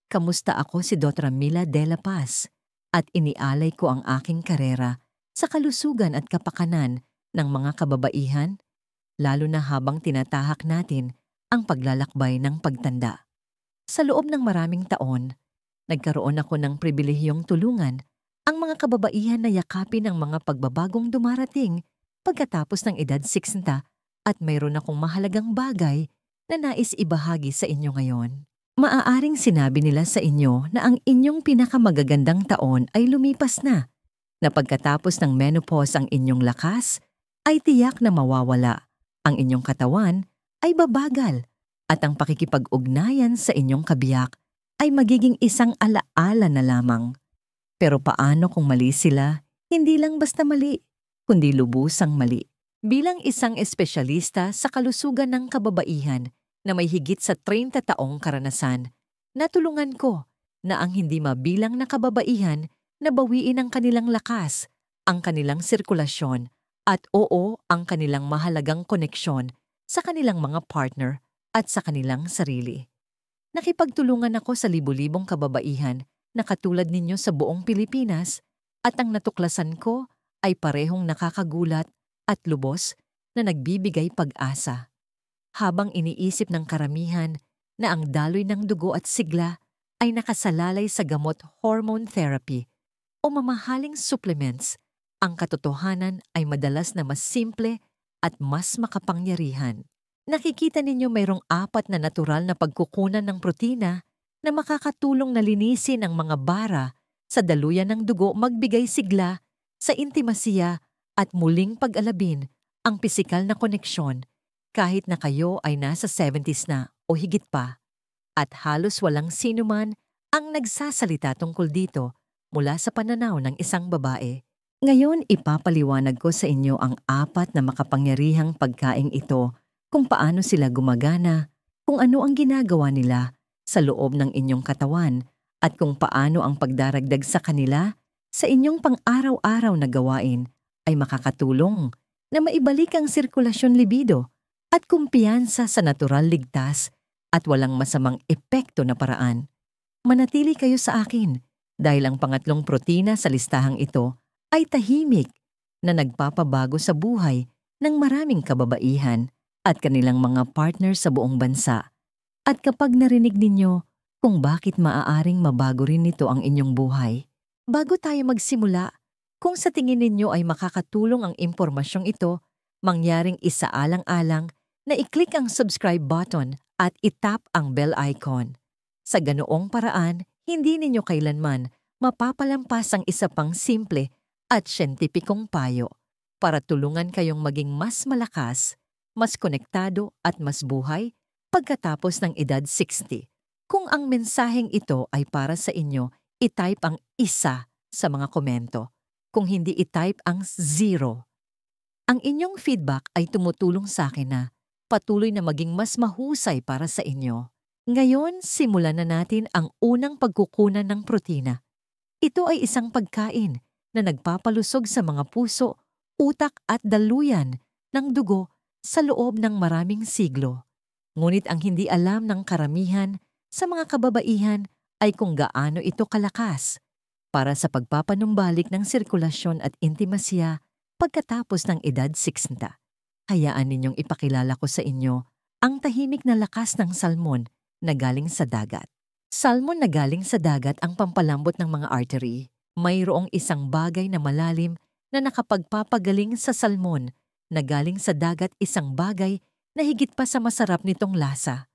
Kamusta ako si Dr. Mila de la Paz at inialay ko ang aking karera sa kalusugan at kapakanan ng mga kababaihan, lalo na habang tinatahak natin ang paglalakbay ng pagtanda. Sa loob ng maraming taon, nagkaroon ako ng pribilehiyong tulungan ang mga kababaihan na yakapin ang mga pagbabagong dumarating pagkatapos ng edad 60 at mayroon akong mahalagang bagay na nais ibahagi sa inyo ngayon. Maaaring sinabi nila sa inyo na ang inyong pinakamagagandang taon ay lumipas na pagkatapos ng menopause ang inyong lakas ay tiyak na mawawala, ang inyong katawan ay babagal, at ang pakikipag-ugnayan sa inyong kabiyak ay magiging isang alaala na lamang. Pero paano kung mali sila? Hindi lang basta mali, kundi lubusang mali. Bilang isang espesyalista sa kalusugan ng kababaihan na may higit sa 30 taong karanasan, natulungan ko na ang hindi mabilang na kababaihan na bawiin ang kanilang lakas, ang kanilang sirkulasyon, at ang kanilang mahalagang koneksyon sa kanilang mga partner at sa kanilang sarili. Nakipagtulungan ako sa libu-libong kababaihan na katulad ninyo sa buong Pilipinas, at ang natuklasan ko ay parehong nakakagulat at lubos na nagbibigay pag-asa. Habang iniisip ng karamihan na ang daloy ng dugo at sigla ay nakasalalay sa gamot hormone therapy o mamahaling supplements, ang katotohanan ay madalas na mas simple at mas makapangyarihan. Nakikita ninyo mayroong 4 na natural na pagkukunan ng protina na makakatulong na linisin ang mga bara sa daluyan ng dugo, magbigay sigla sa intimasiya at muling pag-alabin ang pisikal na koneksyon kahit na kayo ay nasa 70s na o higit pa. At halos walang sinuman ang nagsasalita tungkol dito mula sa pananaw ng isang babae. Ngayon ipapaliwanag ko sa inyo ang 4 na makapangyarihang pagkaing ito, kung paano sila gumagana, kung ano ang ginagawa nila sa loob ng inyong katawan, at kung paano ang pagdaragdag sa kanila sa inyong pang-araw-araw na gawain ay makakatulong na maibalik ang sirkulasyon, libido at kumpiyansa sa natural, ligtas at walang masamang epekto na paraan. Manatili kayo sa akin dahil ang pangatlong protina sa listahang ito ay tahimik na nagpapabago sa buhay ng maraming kababaihan at kanilang mga partner sa buong bansa. At kapag narinig ninyo kung bakit maaaring mabago rin nito ang inyong buhay, bago tayo magsimula, kung sa tingin ninyo ay makakatulong ang impormasyong ito, mangyaring isaalang-alang na i-click ang subscribe button at itap ang bell icon. Sa ganoong paraan, hindi ninyo kailanman mapapalampas ang isa pang simple at siyentipikong payo para tulungan kayong maging mas malakas, mas konektado at mas buhay pagkatapos ng edad 60. Kung ang mensaheng ito ay para sa inyo, i-type ang 1 sa mga komento. Kung hindi, i-type ang 0. Ang inyong feedback ay tumutulong sa akin na patuloy na maging mas mahusay para sa inyo. Ngayon, simulan na natin ang unang pagkukunan ng protina. Ito ay isang pagkain na nagpapalusog sa mga puso, utak at daluyan ng dugo sa loob ng maraming siglo. Ngunit ang hindi alam ng karamihan sa mga kababaihan ay kung gaano ito kalakas para sa pagpapanumbalik ng sirkulasyon at intimasya pagkatapos ng edad 60. Hayaan ninyong ipakilala ko sa inyo ang tahimik na lakas ng salmon na galing sa dagat. Salmon na galing sa dagat ang pampalambot ng mga artery. Mayroong isang bagay na malalim na nakapagpapagaling sa salmon na galing sa dagat, isang bagay na higit pa sa masarap nitong lasa.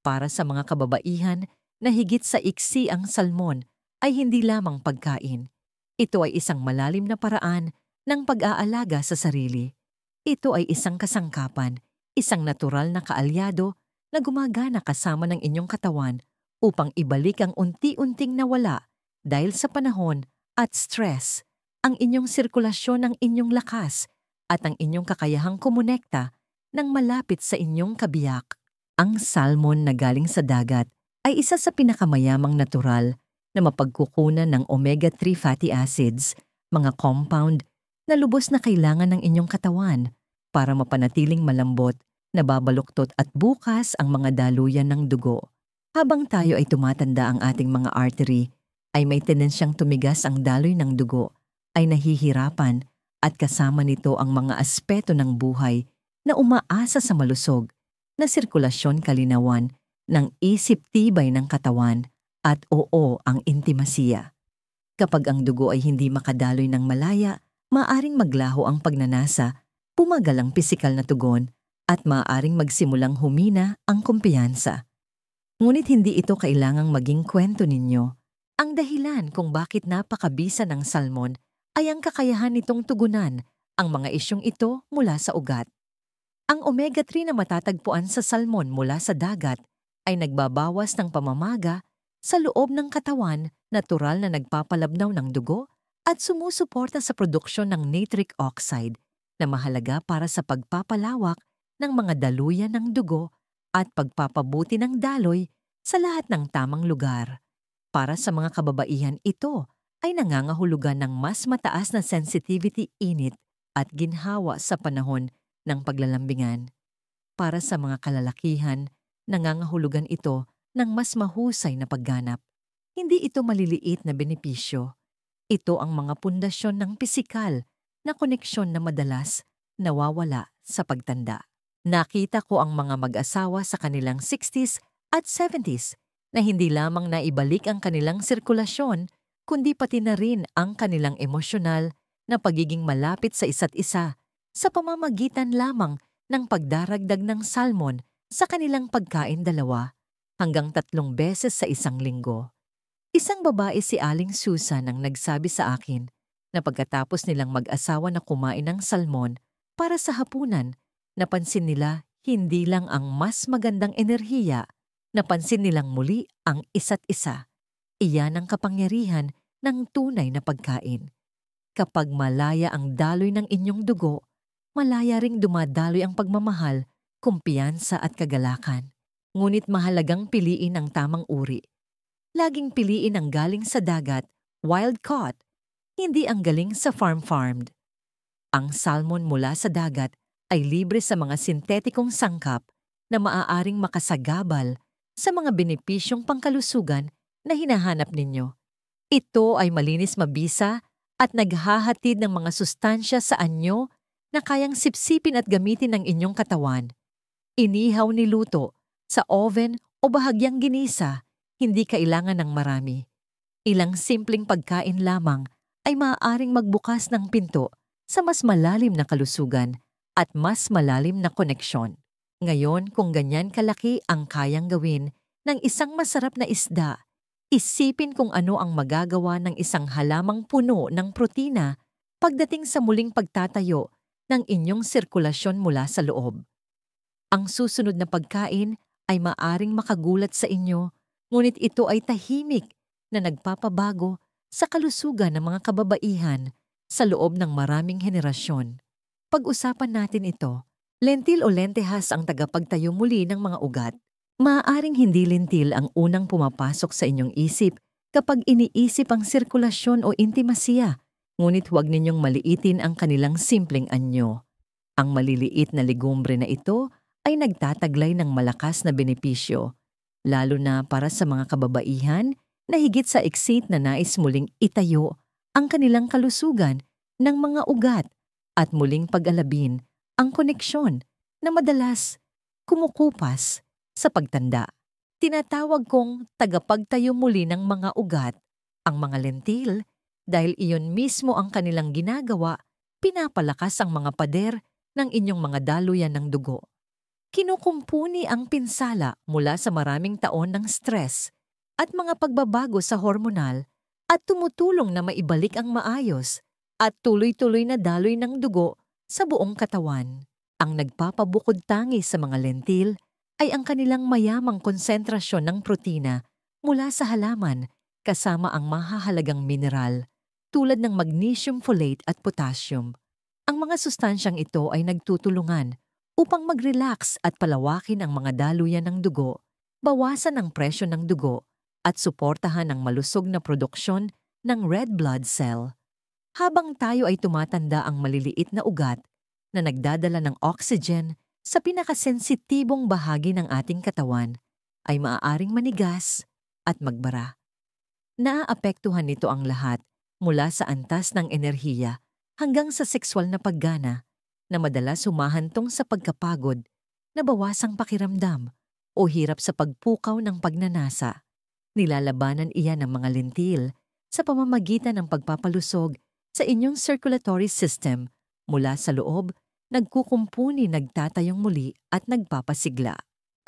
Para sa mga kababaihan na higit sa iksi, ang salmon ay hindi lamang pagkain. Ito ay isang malalim na paraan ng pag-aalaga sa sarili. Ito ay isang kasangkapan, isang natural na kaalyado na gumagana kasama ng inyong katawan upang ibalik ang unti-unting nawala dahil sa panahon at stress, ang inyong sirkulasyon, ng inyong lakas at ang inyong kakayahang kumonekta ng malapit sa inyong kabiyak. Ang salmon na galing sa dagat ay isa sa pinakamayamang natural na mapagkukunan ng omega-3 fatty acids, mga compound na lubos na kailangan ng inyong katawan para mapanatiling malambot, nababaluktot at bukas ang mga daluyan ng dugo. Habang tayo ay tumatanda, ang ating mga artery ay may tendensyang tumigas, ang daloy ng dugo ay nahihirapan at kasama nito ang mga aspeto ng buhay na umaasa sa malusog na sirkulasyon, kalinawan ng isip, tibay ng katawan at ang intimasiya. Kapag ang dugo ay hindi makadaloy ng malaya, maaring maglaho ang pagnanasa, pumagal ang pisikal na tugon at maaring magsimulang humina ang kumpiyansa. Ngunit hindi ito kailangang maging kwento ninyo. Ang dahilan kung bakit napakabisa ng salmon ay ang kakayahan nitong tugunan ang mga isyong ito mula sa ugat. Ang omega-3 na matatagpuan sa salmon mula sa dagat ay nagbabawas ng pamamaga sa loob ng katawan, natural na nagpapalabnaw ng dugo at sumusuporta sa produksyon ng nitric oxide na mahalaga para sa pagpapalawak ng mga daluyan ng dugo at pagpapabuti ng daloy sa lahat ng tamang lugar. Para sa mga kababaihan, ito ay nangangahulugan ng mas mataas na sensitivity, init at ginhawa sa panahon ng paglalambingan. Para sa mga kalalakihan, nangangahulugan ito ng mas mahusay na pagganap. Hindi ito maliliit na benepisyo. Ito ang mga pundasyon ng pisikal na koneksyon na madalas nawawala sa pagtanda. Nakita ko ang mga mag-asawa sa kanilang 60s at 70s na hindi lamang naibalik ang kanilang sirkulasyon, kundi pati na rin ang kanilang emosyonal na pagiging malapit sa isa't isa sa pamamagitan lamang ng pagdaragdag ng salmon sa kanilang pagkain 2 hanggang 3 beses sa isang linggo. Isang babae, si Aling Susan, ang nagsabi sa akin na pagkatapos nilang mag-asawa na kumain ng salmon para sa hapunan, napansin nila hindi lang ang mas magandang enerhiya, napansin nilang muli ang isa't isa. Iyan ang kapangyarihan ng tunay na pagkain. Kapag malaya ang daloy ng inyong dugo, malaya ring dumadaloy ang pagmamahal, kumpiyansa at kagalakan. Ngunit mahalagang piliin ang tamang uri. Laging piliin ang galing sa dagat, wild-caught, hindi ang galing sa farm-farmed. Ang salmon mula sa dagat ay libre sa mga sintetikong sangkap na maaaring makasagabal sa mga benepisyong pangkalusugan na hinahanap ninyo. Ito ay malinis, mabisa at naghahatid ng mga sustansya sa anyo na kayang sipsipin at gamitin ng inyong katawan. Inihaw, niluto, sa oven o bahagyang ginisa, hindi kailangan ng marami. Ilang simpleng pagkain lamang ay maaaring magbukas ng pinto sa mas malalim na kalusugan at mas malalim na koneksyon. Ngayon, kung ganyan kalaki ang kayang gawin ng isang masarap na isda, isipin kung ano ang magagawa ng isang halamang puno ng protina pagdating sa muling pagtatayo ng inyong sirkulasyon mula sa loob. Ang susunod na pagkain ay maaring makagulat sa inyo, ngunit ito ay tahimik na nagpapabago sa kalusugan ng mga kababaihan sa loob ng maraming henerasyon. Pag-usapan natin ito. Lentil o lentehas ang tagapagtayo muli ng mga ugat. Maaaring hindi lentil ang unang pumapasok sa inyong isip kapag iniisip ang sirkulasyon o intimasiya, ngunit huwag ninyong maliitin ang kanilang simpleng anyo. Ang maliliit na legumbre na ito ay nagtataglay ng malakas na benepisyo, lalo na para sa mga kababaihan na higit sa eksit na nais muling itayo ang kanilang kalusugan ng mga ugat at muling pag-alabin ang koneksyon na madalas kumukupas sa pagtanda. Tinatawag kong tagapagtayo muli ng mga ugat ang mga lentil dahil iyon mismo ang kanilang ginagawa, pinapalakas ang mga pader ng inyong mga daluyan ng dugo. Kinukumpuni ang pinsala mula sa maraming taon ng stress at mga pagbabago sa hormonal at tumutulong na maibalik ang maayos at tuloy-tuloy na daloy ng dugo sa buong katawan. Ang nagpapabukod tangi sa mga lentil ay ang kanilang mayamang konsentrasyon ng protina mula sa halaman kasama ang mahahalagang mineral tulad ng magnesium folate at potassium. Ang mga sustansyang ito ay nagtutulungan upang mag-relax at palawakin ang mga daluyan ng dugo, bawasan ang presyo ng dugo at suportahan ang malusog na produksyon ng red blood cell. Habang tayo ay tumatanda, ang maliliit na ugat na nagdadala ng oxygen sa pinakasensitibong bahagi ng ating katawan ay maaaring manigas at magbara. Naaapektuhan nito ang lahat mula sa antas ng enerhiya hanggang sa sexual na paggana na madalas humahantong sa pagkapagod, nabawasang pakiramdam o hirap sa pagpukaw ng pagnanasa. Nilalabanan iyan ng mga lentil sa pamamagitan ng pagpapalusog sa inyong circulatory system mula sa loob, nagkukumpuni, nagtatayong muli at nagpapasigla.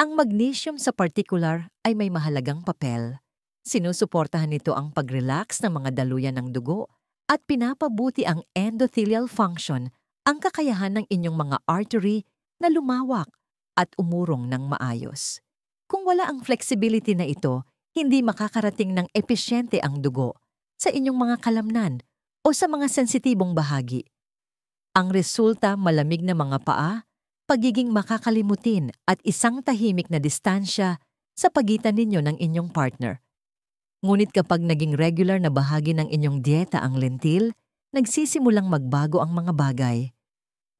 Ang magnesium sa particular ay may mahalagang papel. Sinusuportahan nito ang pag-relax ng mga daluyan ng dugo at pinapabuti ang endothelial function, ang kakayahan ng inyong mga artery na lumawak at umurong ng maayos. Kung wala ang flexibility na ito, hindi makakarating ng epesyente ang dugo sa inyong mga kalamnan o sa mga sensitibong bahagi. Ang resulta, malamig na mga paa, pagiging makakalimutin at isang tahimik na distansya sa pagitan ninyo ng inyong partner. Ngunit kapag naging regular na bahagi ng inyong dieta ang lentil, nagsisimulang magbago ang mga bagay.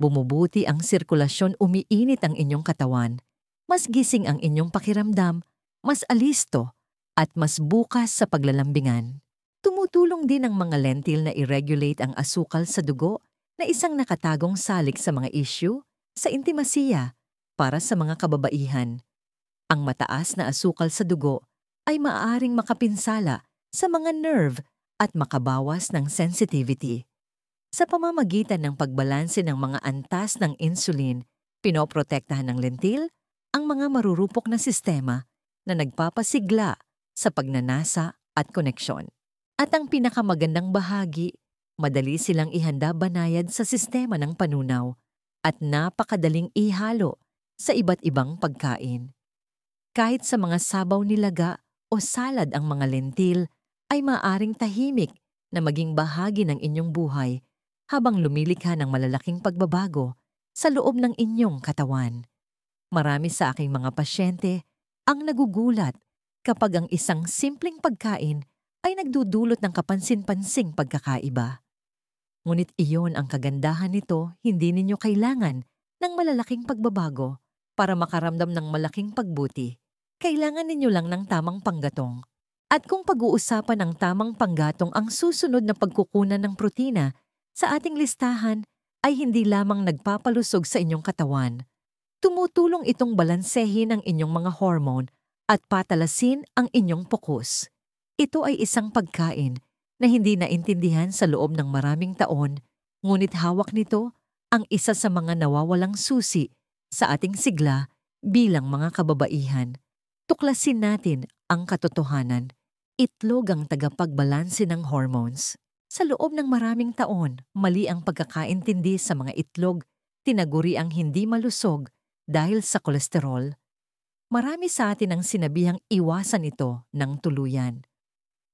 Bumubuti ang sirkulasyon, umiinit ang inyong katawan, mas gising ang inyong pakiramdam, mas alisto, at mas bukas sa paglalambingan. Tumutulong din ang mga lentil na i-regulate ang asukal sa dugo na isang nakatagong salik sa mga issue sa intimasiya para sa mga kababaihan. Ang mataas na asukal sa dugo ay maaaring makapinsala sa mga nerve at makabawas ng sensitivity. Sa pamamagitan ng pagbalanse ng mga antas ng insulin, pinoprotektahan ng lentil ang mga marurupok na sistema na nagpapasigla sa pagnanasa at koneksyon. At ang pinakamagandang bahagi, madali silang ihanda banayad sa sistema ng panunaw at napakadaling ihalo sa iba't ibang pagkain. Kahit sa mga sabaw nilaga o salad, ang mga lentil ay maaaring tahimik na maging bahagi ng inyong buhay habang lumilikha ng malalaking pagbabago sa loob ng inyong katawan. Marami sa aking mga pasyente ang nagugulat kapag ang isang simpleng pagkain ay nagdudulot ng kapansin-pansing pagkakaiba. Ngunit iyon ang kagandahan nito, hindi ninyo kailangan ng malalaking pagbabago para makaramdam ng malaking pagbuti. Kailangan ninyo lang ng tamang panggatong. At kung pag-uusapan ng tamang panggatong ang susunod na pagkukunan ng protina sa ating listahan, ay hindi lamang nagpapalusog sa inyong katawan. Tumutulong itong balansehin ang inyong mga hormone at patalasin ang inyong pokus. Ito ay isang pagkain na hindi naintindihan sa loob ng maraming taon, ngunit hawak nito ang isa sa mga nawawalang susi sa ating sigla bilang mga kababaihan. Tuklasin natin ang katotohanan. Itlog ang tagapagbalanse ng hormones. Sa loob ng maraming taon, mali ang pagkakaintindi sa mga itlog, tinaguri ang hindi malusog dahil sa kolesterol. Marami sa atin ang sinabihang iwasan ito ng tuluyan.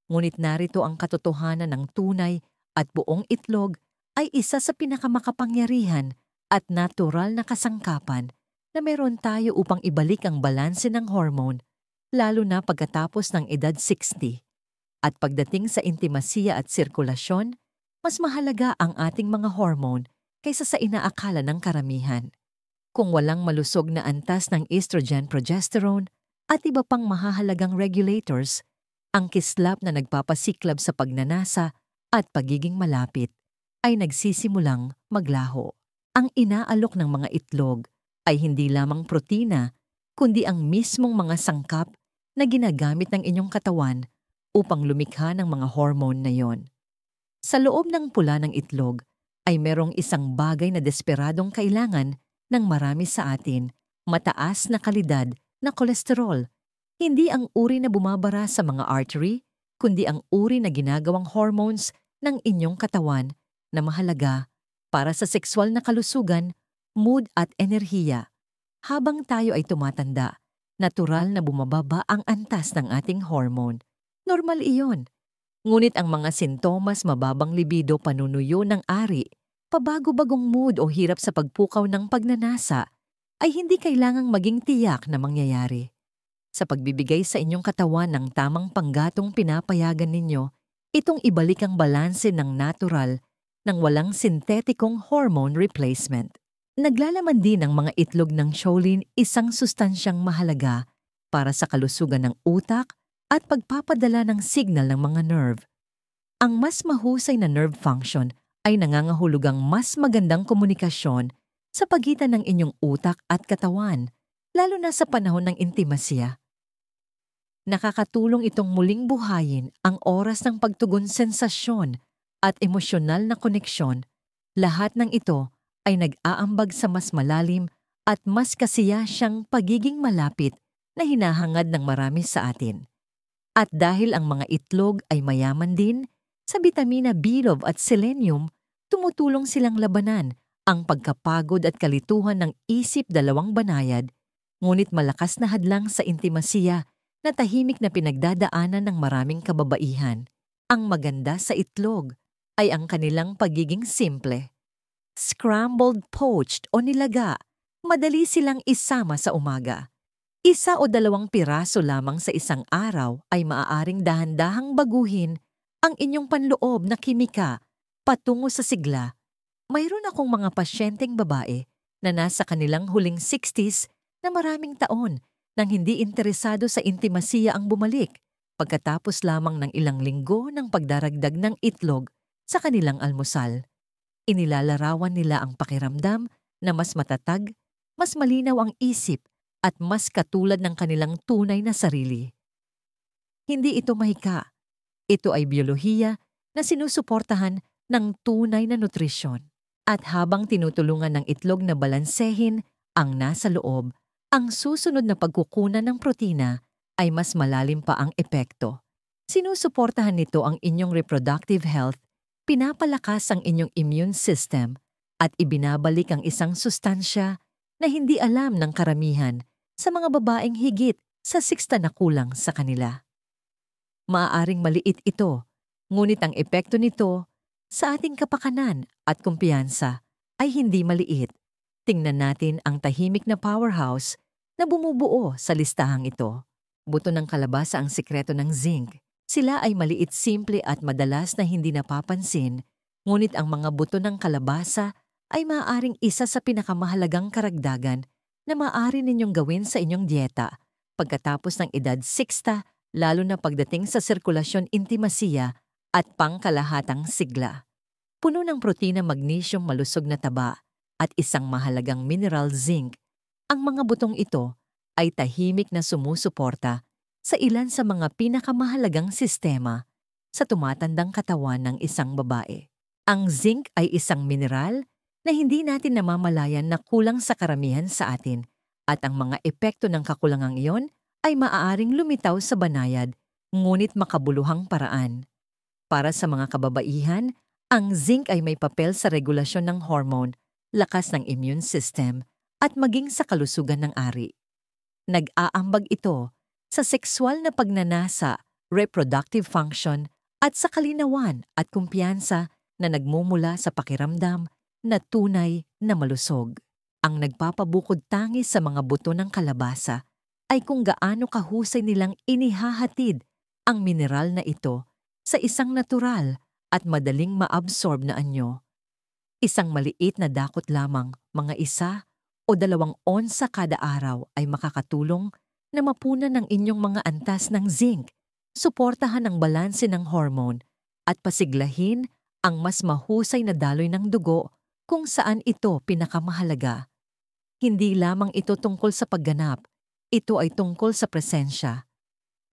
Ngunit narito ang katotohanan ng tunay at buong itlog ay isa sa pinakamakapangyarihan at natural na kasangkapan na meron tayo upang ibalik ang balanse ng hormone, lalo na pagkatapos ng edad 60. At pagdating sa intimasiya at sirkulasyon, mas mahalaga ang ating mga hormone kaysa sa inaakala ng karamihan. Kung walang malusog na antas ng estrogen, progesterone at iba pang mahahalagang regulators, ang kislap na nagpapasiklab sa pagnanasa at pagiging malapit ay nagsisimulang maglaho. Ang inaalok ng mga itlog ay hindi lamang protina, kundi ang mismong mga sangkap na ginagamit ng inyong katawan upang lumikha ng mga hormone na yon. Sa loob ng pula ng itlog ay merong isang bagay na desperadong kailangan ng marami sa atin, mataas na kalidad na kolesterol. Hindi ang uri na bumabara sa mga artery, kundi ang uri na ginagawang hormones ng inyong katawan na mahalaga para sa sexual na kalusugan, mood at enerhiya. Habang tayo ay tumatanda, natural na bumababa ang antas ng ating hormone. Normal iyon. Ngunit ang mga sintomas, mababang libido, panunuyo ng ari, pabago-bagong mood o hirap sa pagpukaw ng pagnanasa ay hindi kailangang maging tiyak na mangyayari. Sa pagbibigay sa inyong katawan ng tamang panggatong, pinapayagan ninyo itong ibalik ang balanse ng natural nang walang sintetikong hormone replacement. Naglalaman din ang mga itlog ng choline, isang sustansyang mahalaga para sa kalusugan ng utak at pagpapadala ng signal ng mga nerve. Ang mas mahusay na nerve function ay nangangahulugang mas magandang komunikasyon sa pagitan ng inyong utak at katawan, lalo na sa panahon ng intimasya. Nakakatulong itong muling buhayin ang oras ng pagtugon sensasyon at emosyonal na koneksyon. Lahat ng ito ay nag-aambag sa mas malalim at mas kasiya siyang pagiging malapit na hinahangad ng marami sa atin. At dahil ang mga itlog ay mayaman din sa bitamina B12 at selenium, tumutulong silang labanan ang pagkapagod at kalituhan ng isip dalawang banayad, ngunit malakas na hadlang sa intimasiya na tahimik na pinagdadaanan ng maraming kababaihan. Ang maganda sa itlog ay ang kanilang pagiging simple. Scrambled, poached o nilaga, madali silang isama sa umaga. 1 o 2 piraso lamang sa isang araw ay maaaring dahan-dahang baguhin ang inyong panloob na kimika patungo sa sigla. Mayroon akong mga pasyenteng babae na nasa kanilang huling 60s na maraming taon nang hindi interesado sa intimasiya ang bumalik pagkatapos lamang ng ilang linggo ng pagdaragdag ng itlog sa kanilang almusal. Inilalarawan nila ang pakiramdam na mas matatag, mas malinaw ang isip at mas katulad ng kanilang tunay na sarili. Hindi ito mahika. Ito ay biyolohiya na sinusuportahan ng tunay na nutrisyon. At habang tinutulungan ng itlog na balansehin ang nasa loob, ang susunod na pagkukunan ng protina ay mas malalim pa ang epekto. Sinusuportahan nito ang inyong reproductive health, pinapalakas ang inyong immune system, at ibinabalik ang isang sustansya na hindi alam ng karamihan sa mga babaeng higit sa 60 na kulang sa kanila. Maaaring maliit ito, ngunit ang epekto nito sa ating kapakanan at kumpiyansa ay hindi maliit. Tingnan natin ang tahimik na powerhouse na bumubuo sa listahang ito. Buto ng kalabasa ang sikreto ng zinc. Sila ay maliit, simple at madalas na hindi napapansin, ngunit ang mga buto ng kalabasa ay maaaring isa sa pinakamahalagang karagdagan na maaari ninyong gawin sa inyong dieta pagkatapos ng edad 60, lalo na pagdating sa sirkulasyon, intimasiya at pangkalahatang sigla. Puno ng protina, magnesium, malusog na taba at isang mahalagang mineral zinc, ang mga butong ito ay tahimik na sumusuporta sa ilan sa mga pinakamahalagang sistema sa tumatandang katawan ng isang babae. Ang zinc ay isang mineral na hindi natin namamalayan na kulang sa karamihan sa atin, at ang mga epekto ng kakulangang iyon ay maaaring lumitaw sa banayad, ngunit makabuluhang paraan. Para sa mga kababaihan, ang zinc ay may papel sa regulasyon ng hormone, lakas ng immune system, at maging sa kalusugan ng ari. Nag-aambag ito sa sexual na pagnanasa, reproductive function, at sa kalinawan at kumpiyansa na nagmumula sa pakiramdam na tunay na malusog. Ang nagpapabukod tangis sa mga buto ng kalabasa ay kung gaano kahusay nilang inihahatid ang mineral na ito sa isang natural at madaling maabsorb na anyo. Isang maliit na dakot lamang, mga 1 o 2 onsa kada araw ay makakatulong na mapunan ng inyong mga antas ng zinc, suportahan ang balanse ng hormone, at pasiglahin ang mas mahusay na daloy ng dugo kung saan ito pinakamahalaga. Hindi lamang ito tungkol sa pagganap, ito ay tungkol sa presensya.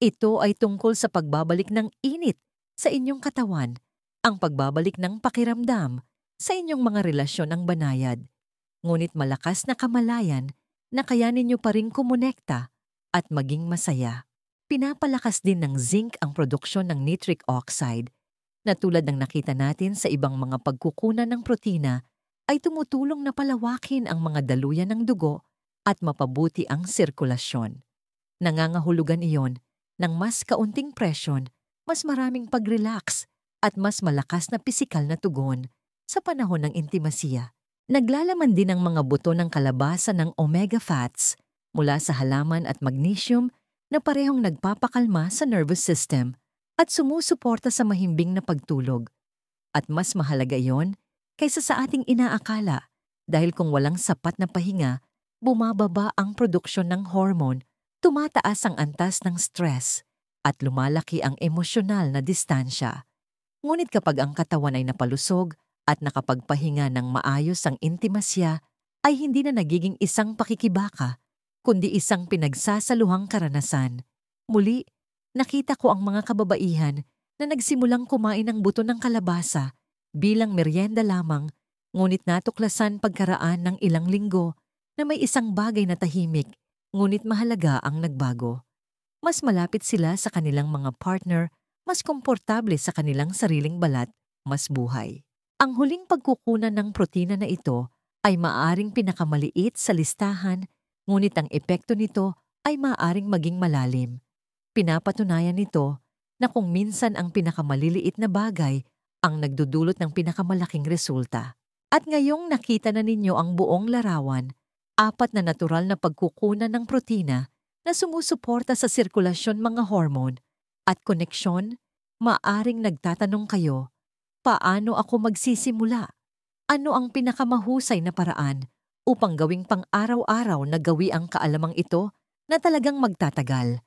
Ito ay tungkol sa pagbabalik ng init sa inyong katawan, ang pagbabalik ng pakiramdam sa inyong mga relasyon ng banayad. Ngunit malakas na kamalayan na kaya ninyo pa ring kumonekta at maging masaya. Pinapalakas din ng zinc ang produksyon ng nitric oxide na tulad ng nakita natin sa ibang mga pagkukunan ng protina ay tumutulong na palawakin ang mga daluyan ng dugo at mapabuti ang sirkulasyon. Nangangahulugan iyon ng mas kaunting presyon, mas maraming pag-relax at mas malakas na pisikal na tugon sa panahon ng intimasiya. Naglalaman din ang mga buto ng kalabasa ng omega fats mula sa halaman at magnesium na parehong nagpapakalma sa nervous system at sumusuporta sa mahimbing na pagtulog. At mas mahalaga iyon kaysa sa ating inaakala dahil kung walang sapat na pahinga, bumababa ang produksyon ng hormone tumataas ang antas ng stress at lumalaki ang emosyonal na distansya. Ngunit kapag ang katawan ay napalusog at nakapagpahinga ng maayos ang intimasya, ay hindi na nagiging isang pakikibaka, kundi isang pinagsasaluhang karanasan. Muli, nakita ko ang mga kababaihan na nagsimulang kumain ng buto ng kalabasa bilang merienda lamang, ngunit natuklasan pagkaraan ng ilang linggo na may isang bagay na tahimik, ngunit mahalaga ang nagbago. Mas malapit sila sa kanilang mga partner, mas komportable sa kanilang sariling balat, mas buhay. Ang huling pagkukunan ng protina na ito ay maaaring pinakamaliit sa listahan, ngunit ang epekto nito ay maaaring maging malalim. Pinapatunayan nito na kung minsan ang pinakamaliliit na bagay ang nagdudulot ng pinakamalaking resulta. At ngayong nakita na ninyo ang buong larawan, 4 na natural na pagkukunan ng protina na sumusuporta sa sirkulasyon mga hormone at koneksyon, maaring nagtatanong kayo, paano ako magsisimula? Ano ang pinakamahusay na paraan upang gawing pang-araw-araw na gawi ang kaalamang ito na talagang magtatagal?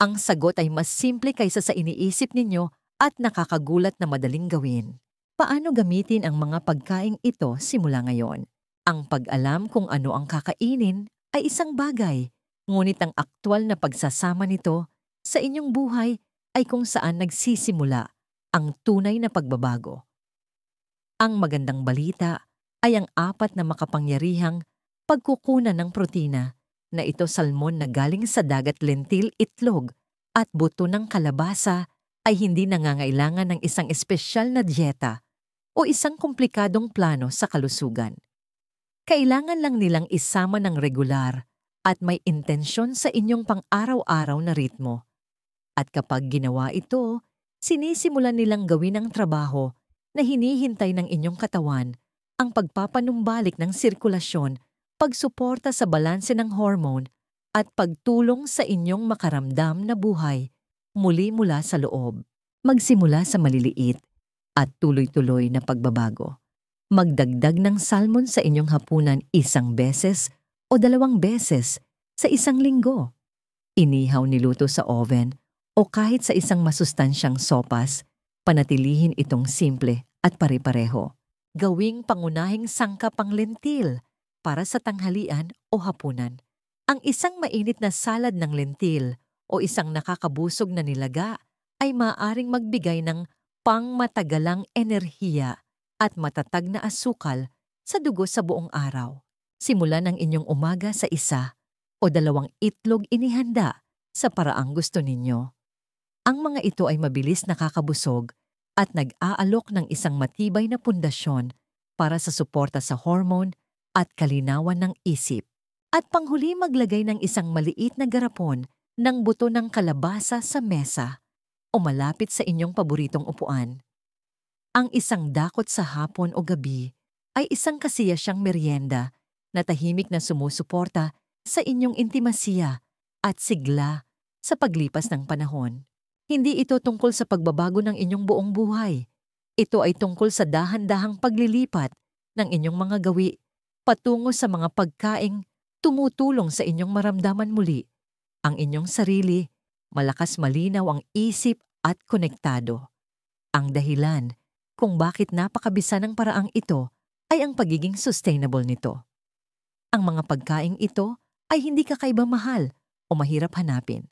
Ang sagot ay mas simple kaysa sa iniisip ninyo at nakakagulat na madaling gawin. Paano gamitin ang mga pagkaing ito simula ngayon? Ang pag-alam kung ano ang kakainin ay isang bagay, ngunit ang aktwal na pagsasama nito sa inyong buhay ay kung saan nagsisimula ang tunay na pagbabago. Ang magandang balita ay ang 4 na makapangyarihang pagkukunan ng protina na ito salmon na galing sa dagat, lentil, itlog at buto ng kalabasa ay hindi nangangailangan ng isang espesyal na dieta o isang komplikadong plano sa kalusugan. Kailangan lang nilang isama ng regular at may intensyon sa inyong pang-araw-araw na ritmo. At kapag ginawa ito, sinisimulan nilang gawin ang trabaho na hinihintay ng inyong katawan, ang pagpapanumbalik ng sirkulasyon, pagsuporta sa balanse ng hormone, at pagtulong sa inyong makaramdam na buhay muli mula sa loob. Magsimula sa maliliit at tuloy-tuloy na pagbabago. Magdagdag ng salmon sa inyong hapunan 1 beses o 2 beses sa isang linggo. Inihaw niluto sa oven o kahit sa isang masustansyang sopas, panatilihin itong simple at pare-pareho. Gawing pangunahing sangkap ang lentil para sa tanghalian o hapunan. Ang isang mainit na salad ng lentil o isang nakakabusog na nilaga ay maaaring magbigay ng pangmatagalang enerhiya at matatag na asukal sa dugo sa buong araw. Simulan ang inyong umaga sa 1 o 2 itlog inihanda sa paraang gusto ninyo. Ang mga ito ay mabilis nakakabusog at nag-aalok ng isang matibay na pundasyon para sa suporta sa hormone at kalinawan ng isip. At panghuli, maglagay ng isang maliit na garapon ng buto ng kalabasa sa mesa o malapit sa inyong paboritong upuan. Ang isang dakot sa hapon o gabi ay isang kasiyasyang merienda na tahimik na sumusuporta sa inyong intimasya at sigla sa paglipas ng panahon. Hindi ito tungkol sa pagbabago ng inyong buong buhay. Ito ay tungkol sa dahan-dahang paglilipat ng inyong mga gawi patungo sa mga pagkaing tumutulong sa inyong maramdaman muli ang inyong sarili, malakas malinaw ang isip at konektado. Ang dahilan kung bakit napakabisa ng paraang ito ay ang pagiging sustainable nito. Ang mga pagkaing ito ay hindi kakaiba mahal o mahirap hanapin.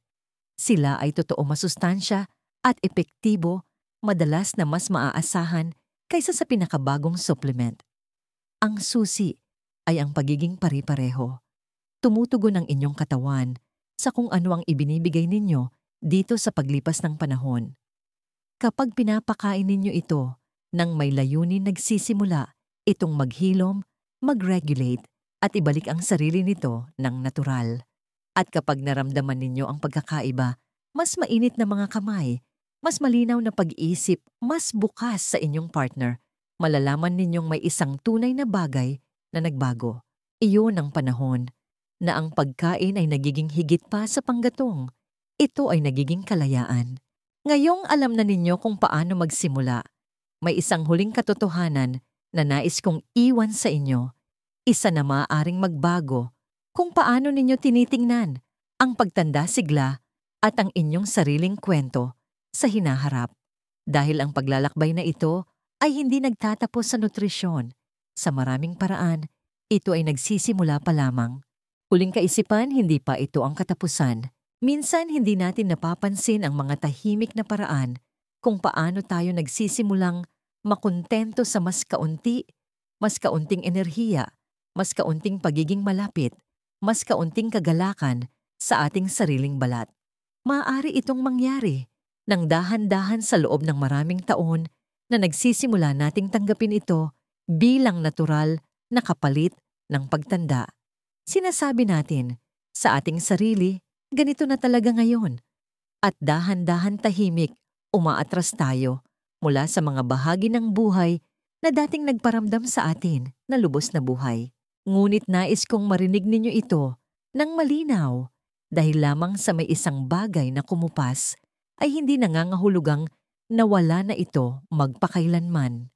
Sila ay totoo masustansya at epektibo, madalas na mas maaasahan kaysa sa pinakabagong supplement. Ang susi ay ang pagiging pare-pareho. Tumutugon ang inyong katawan sa kung ano ang ibinibigay ninyo dito sa paglipas ng panahon. Kapag pinapakain ninyo ito, nang may layunin nagsisimula itong maghilom, mag-regulate at ibalik ang sarili nito ng natural. At kapag naramdaman ninyo ang pagkakaiba, mas mainit na mga kamay, mas malinaw na pag-iisip, mas bukas sa inyong partner, malalaman ninyong may isang tunay na bagay na nagbago. Iyon ang panahon na ang pagkain ay nagiging higit pa sa panggatong. Ito ay nagiging kalayaan. Ngayong alam na ninyo kung paano magsimula, may isang huling katotohanan na nais kong iwan sa inyo. Isa na maaaring magbago kung paano ninyo tinitingnan ang pagtanda sigla at ang inyong sariling kwento sa hinaharap. Dahil ang paglalakbay na ito ay hindi nagtatapos sa nutrisyon. Sa maraming paraan, ito ay nagsisimula pa lamang. Huling kaisipan, hindi pa ito ang katapusan. Minsan hindi natin napapansin ang mga tahimik na paraan kung paano tayo nagsisimulang makontento sa mas kaunting enerhiya, mas kaunting pagiging malapit, mas kaunting kagalakan sa ating sariling balat. Maaari itong mangyari nang dahan-dahan sa loob ng maraming taon na nagsisimula nating tanggapin ito bilang natural na kapalit ng pagtanda. Sinasabi natin sa ating sarili, ganito na talaga ngayon. At dahan-dahan tahimik, umaatras tayo mula sa mga bahagi ng buhay na dating nagparamdam sa atin na lubos na buhay. Ngunit nais kong marinig ninyo ito ng malinaw dahil lamang sa may isang bagay na kumupas ay hindi nangangahulugang nawala na ito magpakailanman.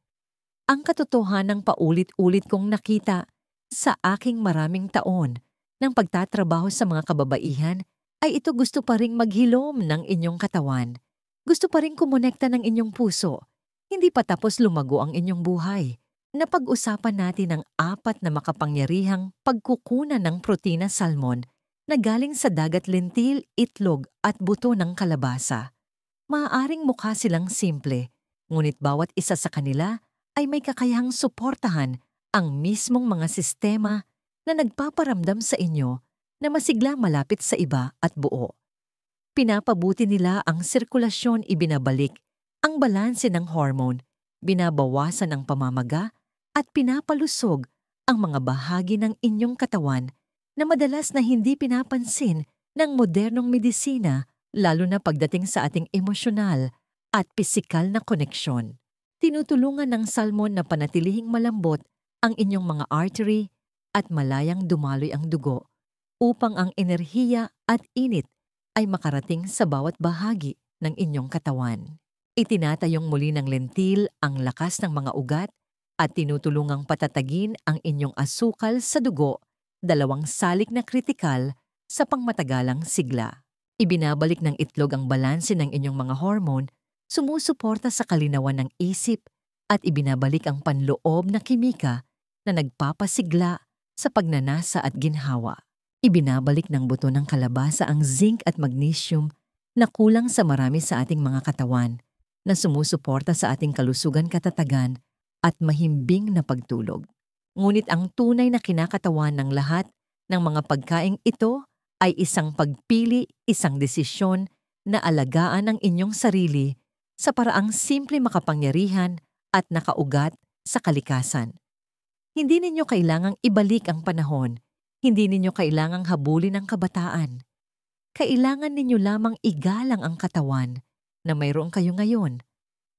Ang katotohanang paulit-ulit kong nakita sa aking maraming taon ng pagtatrabaho sa mga kababaihan ay ito gusto pa ring maghilom ng inyong katawan. Gusto pa ring kumonekta ng inyong puso. Hindi pa tapos lumago ang inyong buhay. Napag-usapan natin ang 4 na makapangyarihang pagkukunan ng protina salmon na galing sa dagat lentil, itlog at buto ng kalabasa. Maaaring mukha silang simple, ngunit bawat isa sa kanila ay may kakayahang suportahan ang mismong mga sistema na nagpaparamdam sa inyo na masigla malapit sa iba at buo. Pinapabuti nila ang sirkulasyon, ibinabalik ang balanse ng hormone, binabawasan ang pamamaga at pinapalusog ang mga bahagi ng inyong katawan na madalas na hindi pinapansin ng modernong medisina, lalo na pagdating sa ating emosyonal at pisikal na koneksyon. Tinutulungan ng salmon na panatilihing malambot ang inyong mga artery at malayang dumaloy ang dugo upang ang enerhiya at init ay makarating sa bawat bahagi ng inyong katawan. Itinatayong muli ng lentil ang lakas ng mga ugat at tinutulungang patatagin ang inyong asukal sa dugo, 2 salik na kritikal sa pangmatagalang sigla. Ibinabalik ng itlog ang balanse ng inyong mga hormone, sumusuporta sa kalinawan ng isip at ibinabalik ang panloob na kimika na nagpapasigla sa pagnanasa at ginhawa. Ibinabalik ng buto ng kalabasa ang zinc at magnesium na kulang sa marami sa ating mga katawan na sumusuporta sa ating kalusugan, katatagan at mahimbing na pagtulog. Ngunit ang tunay na kinakatawan ng lahat ng mga pagkaing ito ay isang pagpili, isang desisyon na alagaan ang inyong sarili sa paraang simple, makapangyarihan at nakaugat sa kalikasan. Hindi ninyo kailangang ibalik ang panahon. Hindi ninyo kailangang habulin ang kabataan. Kailangan ninyo lamang igalang ang katawan na mayroon kayo ngayon,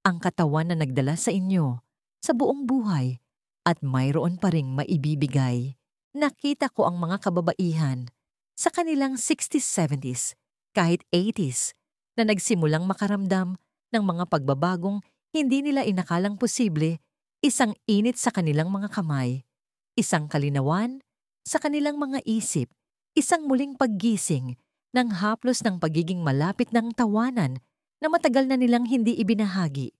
ang katawan na nagdala sa inyo sa buong buhay at mayroon pa ring maibibigay. Nakita ko ang mga kababaihan sa kanilang 60s, 70s, kahit 80s na nagsimulang makaramdam ng mga pagbabagong hindi nila inakalang posible, isang init sa kanilang mga kamay, isang kalinawan sa kanilang mga isip, isang muling paggising ng haplos ng pagiging malapit ng tawanan na matagal na nilang hindi ibinahagi.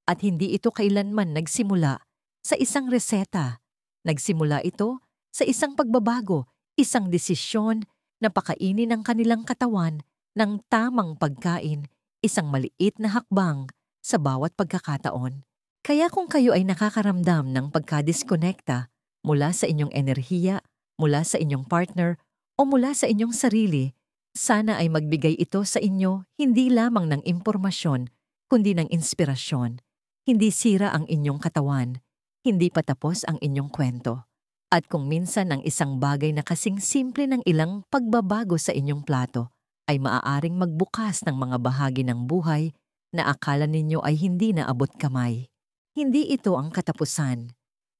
At hindi ito kailanman nagsimula sa isang reseta. Nagsimula ito sa isang pagbabago, isang desisyon na pakainin ang kanilang katawan ng tamang pagkain, isang maliit na hakbang sa bawat pagkakataon. Kaya kung kayo ay nakakaramdam ng pagkadiskonekta mula sa inyong enerhiya, mula sa inyong partner, o mula sa inyong sarili, sana ay magbigay ito sa inyo hindi lamang ng impormasyon, kundi ng inspirasyon. Hindi sira ang inyong katawan, hindi pa tapos ang inyong kwento. At kung minsan ang isang bagay na kasing simple ng ilang pagbabago sa inyong plato ay maaaring magbukas ng mga bahagi ng buhay na akala ninyo ay hindi naabot kamay. Hindi ito ang katapusan.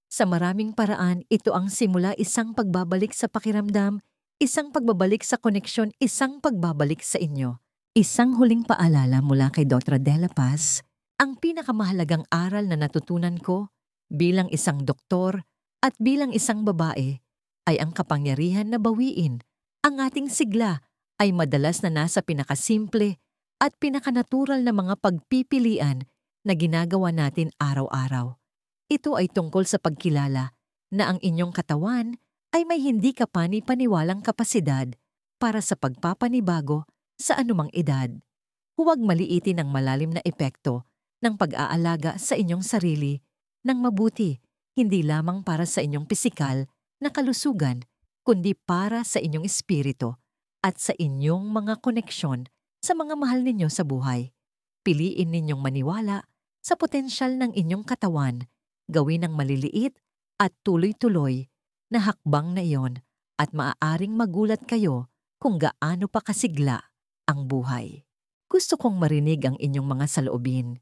Sa maraming paraan, ito ang simula, isang pagbabalik sa pakiramdam, isang pagbabalik sa koneksyon, isang pagbabalik sa inyo. Isang huling paalala mula kay Dr. Dela Paz, ang pinakamahalagang aral na natutunan ko bilang isang doktor at bilang isang babae ay ang kapangyarihan na bawiin ang ating sigla ay madalas na nasa pinakasimple at pinakanatural na mga pagpipilian na ginagawa natin araw-araw. Ito ay tungkol sa pagkilala na ang inyong katawan ay may hindi kapani-paniwalang kapasidad para sa pagpapanibago sa anumang edad. Huwag maliitin ang malalim na epekto ng pag-aalaga sa inyong sarili ng mabuti, hindi lamang para sa inyong pisikal na kalusugan, kundi para sa inyong espiritu at sa inyong mga koneksyon sa mga mahal ninyo sa buhay. Piliin ninyong maniwala sa potensyal ng inyong katawan, gawin ang maliliit at tuloy-tuloy na hakbang na iyon at maaaring magulat kayo kung gaano pa kasigla ang buhay. Gusto kong marinig ang inyong mga saloobin.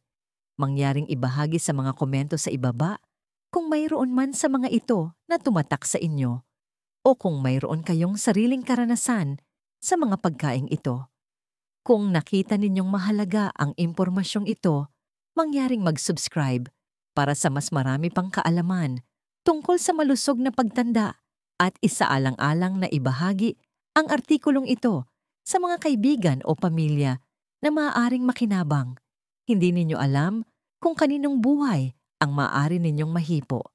Mangyaring ibahagi sa mga komento sa ibaba kung mayroon man sa mga ito na tumatak sa inyo o kung mayroon kayong sariling karanasan sa mga pagkaing ito. Kung nakita ninyong mahalaga ang impormasyong ito, mangyaring mag-subscribe para sa mas marami pang kaalaman tungkol sa malusog na pagtanda at isaalang-alang na ibahagi ang artikulong ito sa mga kaibigan o pamilya na maaaring makinabang. Hindi ninyo alam kung kaninong buhay ang maaari ninyong mahipo